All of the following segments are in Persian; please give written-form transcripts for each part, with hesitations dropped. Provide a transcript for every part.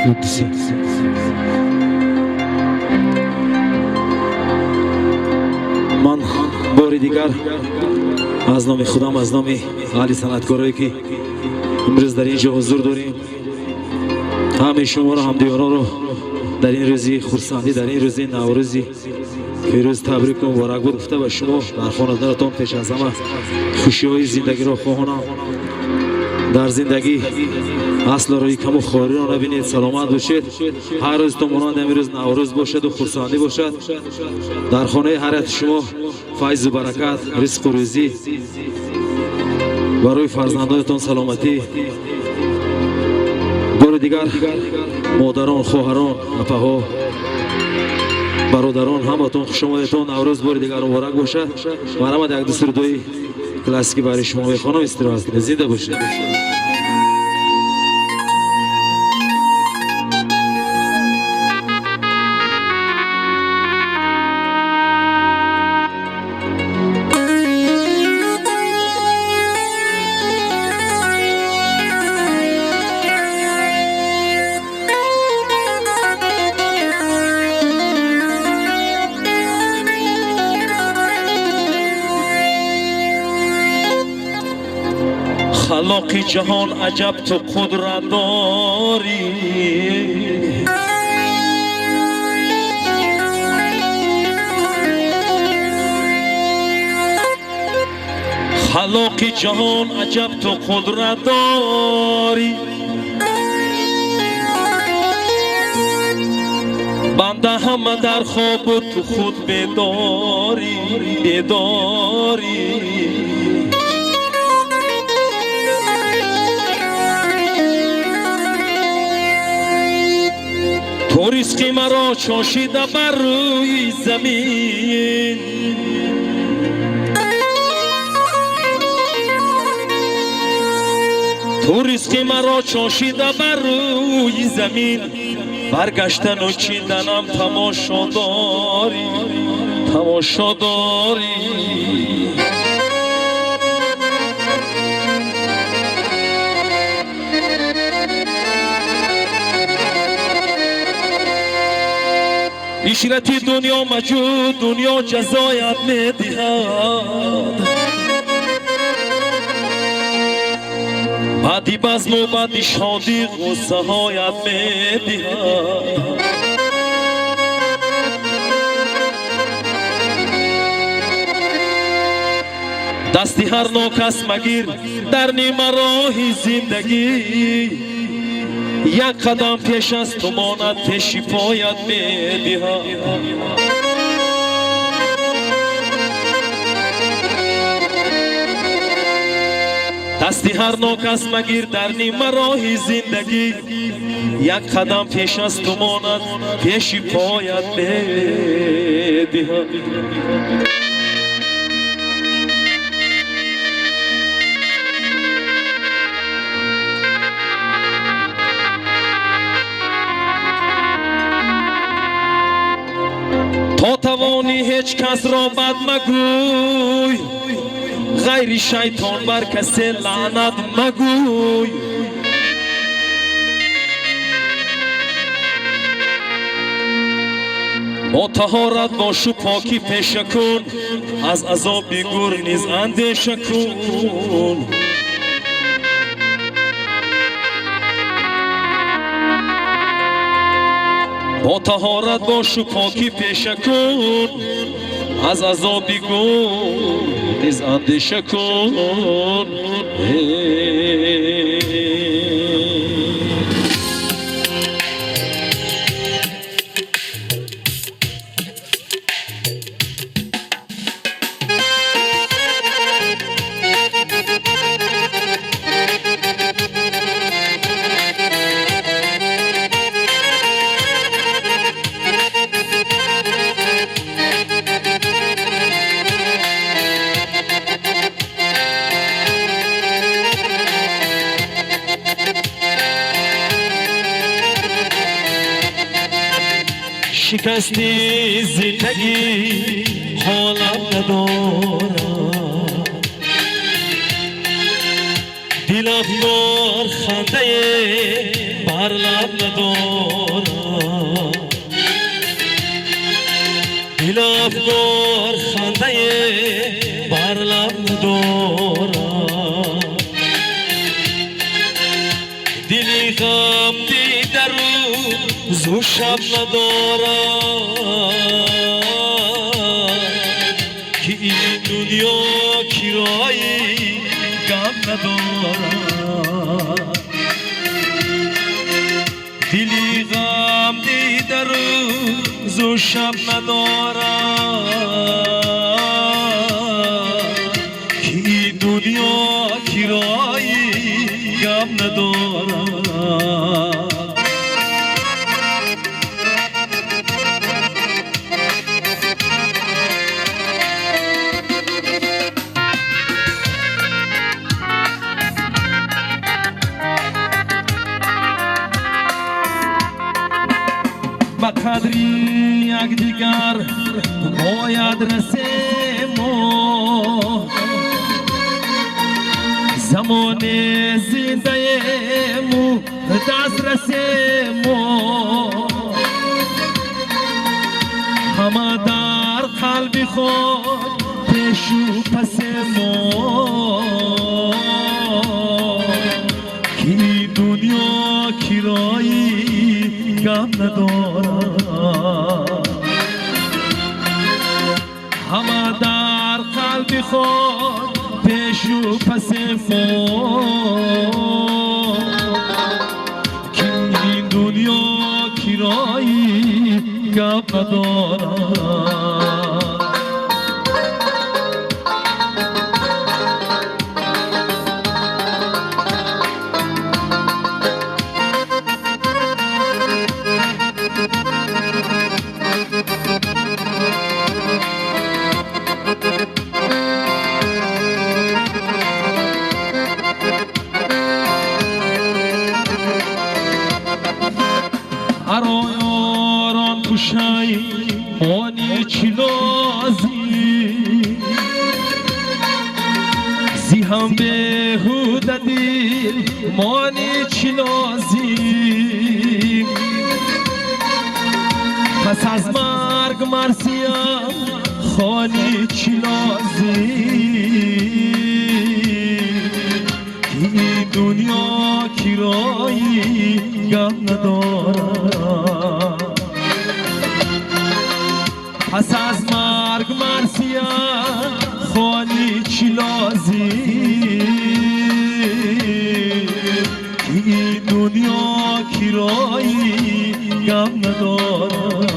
قدسی. من باری دیگر از نام خودم، از نام اهل صنعتکارایی که امروز در اینجا حضور داریم، همه شما را، همدیگران را در این روزی خرسندی، در این روزی نوروزی پیروز تبریک و مبارک بود گفته به شما در خانواده‌تان. پیش از همه خوشی‌های زندگی را خواهانم. در زندگی اصل روی کم و خواری را نبینید، سلامت باشید. هر روز تو مانند امروز نوروز باشد و خرسندی باشد. در خانه هر یک شما فیض و برکت، رزق و روزی، برای فرزندانتان سلامتی. بار دیگر مادران، خواهران، اپاها، برادران، همتون خوش آمدید. نوروز بار دیگر مبارک باشد. من یک دو سردوی کلاسیکی برای شما میخوانم، استراحت کنید. زنده باشید. خلاق جهان عجب تو قدرت داری، خلاق جهان عجب تو قدرت داری. بنده همه در خواب و تو خود بیداری، بیداری. تو رزق مرا چاشیده بر روی زمین، تو رزق مرا چاشیده بر روی زمین. برگشتن و چیندنم تماشا داری، تماشا داری. عشرت دنیا موجود، دنیا جزایت میدهد. بعدی بزم و بعدی شادی غصه هایت میدهد. دستی هر ناکس مگیر در نیمه راه زندگی. یک قدم پیش از تو ماند پیشی پایت میدهد. دستی هر ناکس مگیر در نیمه راه زندگی. یک قدم پیش از تو ماند پیشی پایت میدهد. تا توانی هیچ کس را بد مگوی، غیر شیطان بر کسی لعنت مگوی. با طهارت باش و پاکی پیشه کن، از عذاب بیگور نیز اندیشه کن. با طهارت باش و پاکی پیشه کن، از عذاب بیگور نیز اندیشه کن. شکستی زندگی حالم ندارم، دلم بار خنده بر لب ندارم دل افگار خنده بر لب ندارم دلی غم دیده روز و شب ندارم که این دنیا کرایی غم ندارم دلی غم دیده روز و شب ندارم که این دنیا کرایی غم ندارم با قدری یک دیگر باید رسیم و زمان زنده مو دست رسیم و همه در قلب خود پیش و پس ما که دنیا کرایی غم ندارم همه در قلب خود پیش و پس ما که این دنیا کرایی غم ندارم آران کشای مانی چلازی زی هم بهوده دل مانی چلازی پس از مرگ مرسیم خانی چلازی این دنیا کرایی غم ندارم پس از مرگ مرسیم خانی چلازی این دنیا کرایی غم ندارم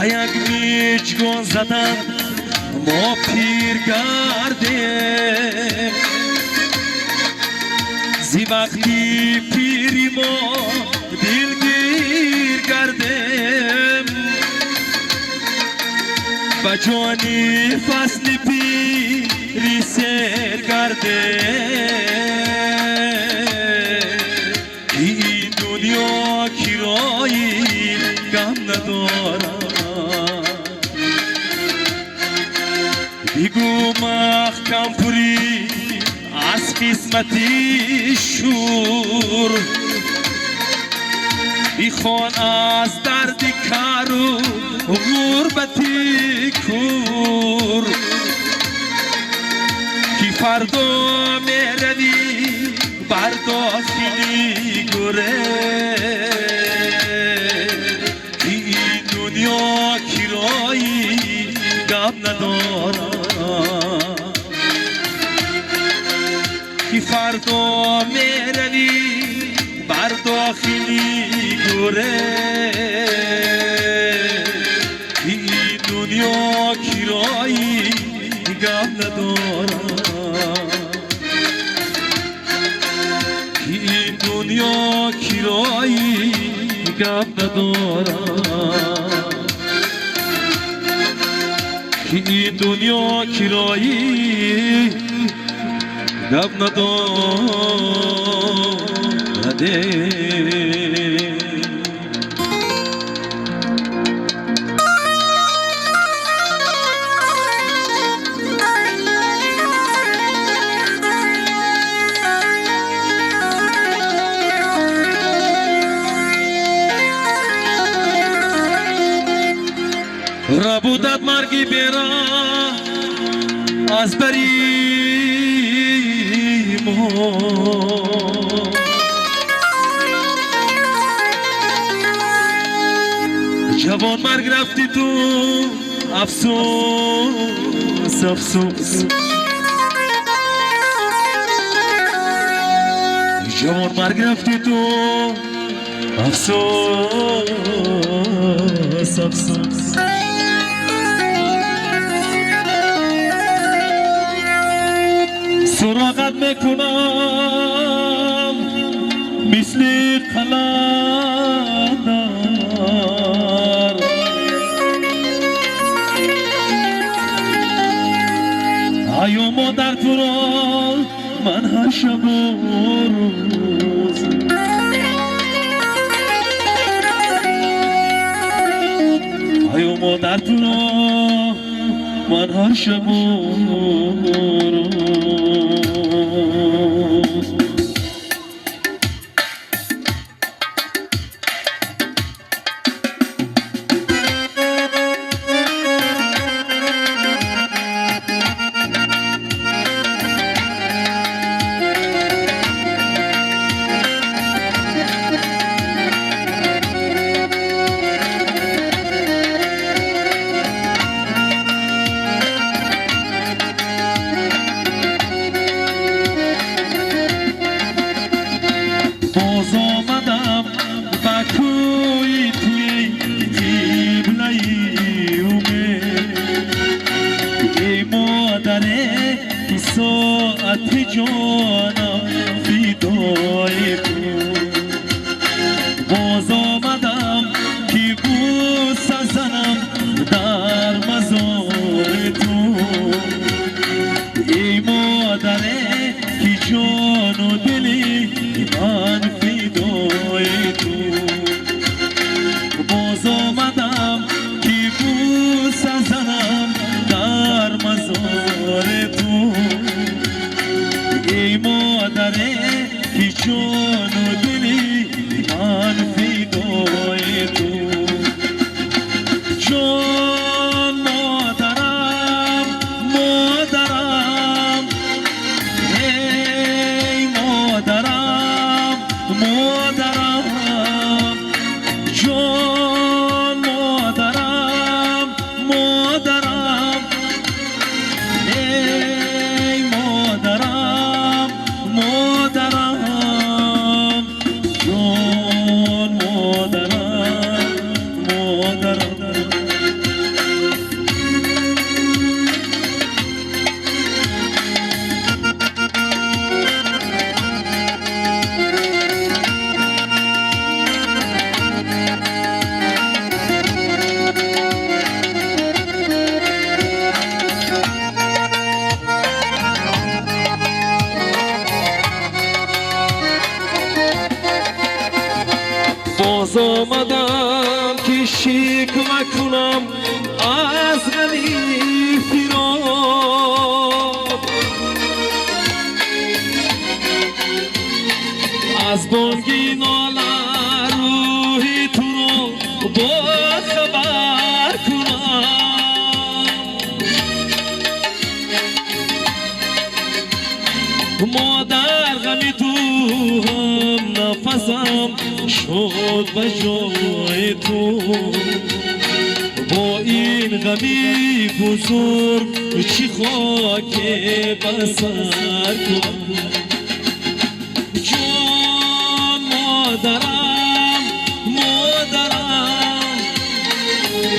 یک میچگون زدن ما پیر گردیم زی وقتی پیری ما دلگیر گردیم و جوانی فصل پیری سر گردیم این دنیا کرایی غم ندارم بگو محکم پوری از قسمتی شور بیخوان از درد کار و غربتی کور کی فردا میروی بر داخلی گره این دنیا کرایی غم ندارم کی فردا میروی بر داخلی گره این دنیا کرایی غم ندارم این دنیا کرایی غم ندارم که این دنیا کرایی دب نداده ربودت مرگی بیرا از بریم جوان مرگ رفتی تو افسوس افسوس جوان مرگ رفتی تو افسوس افسوس سراغت میکنم مثل قلندر ایو مادر تو را من هر شب و روز ایو مادر تو را من هر شب و روز باز آمدم با کوی توی قبله‌ی اومد ای مادره ای ساعت جانم فدای بود باز آمدم که بوسه زنم در مزار تو ای مادره که جان و دلی من فدای تو باز آمدم که بوسه زنم در مزار تو ای مادره که جان و دلی من فدای تو جان مادرم مادرم ای مادرم مادرم جان مادرم مادرم ای مادرم مادرم جان مادرم مادرم باز آمدم که شکوه کنم از غمی فراق از بانگی ناله روحی تو رو با خبر کنم مادر غمی تو هم نفسم شد به جای تو با این غمی بزرگ چی خاک بسر کن جان مادرم مادرم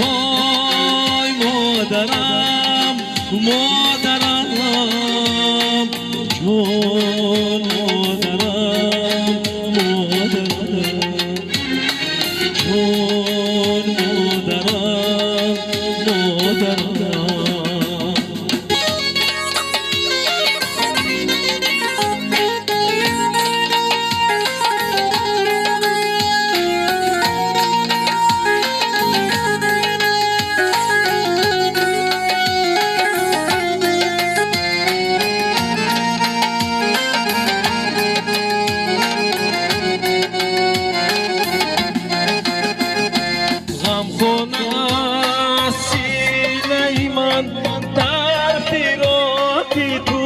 های مادرم مادرم جان مادرم مادرم جان مادرم مادرم ای من در فراق تو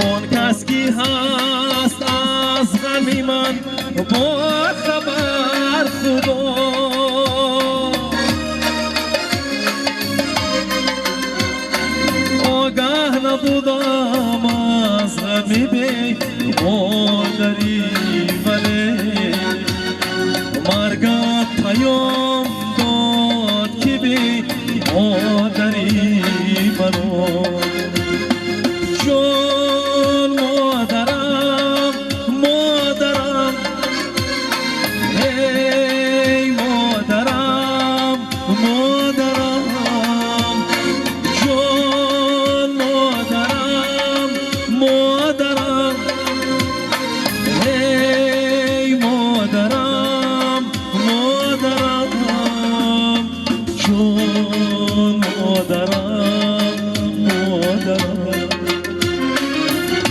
اون کس کی هست از غم من با خبر خدا آگاه نبودم از غم بی مادری ولی مرگت پیام داد که بی مادری منو جان مادرم مادرم ای مادرم مادرم جان مادرم مادرم ای مادرم مادرم جان مادرم مادرم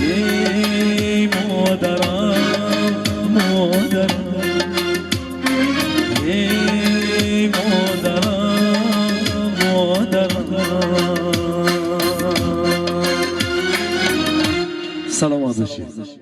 ای مادرم مادرم ای مادرم مادرم سلامت باشید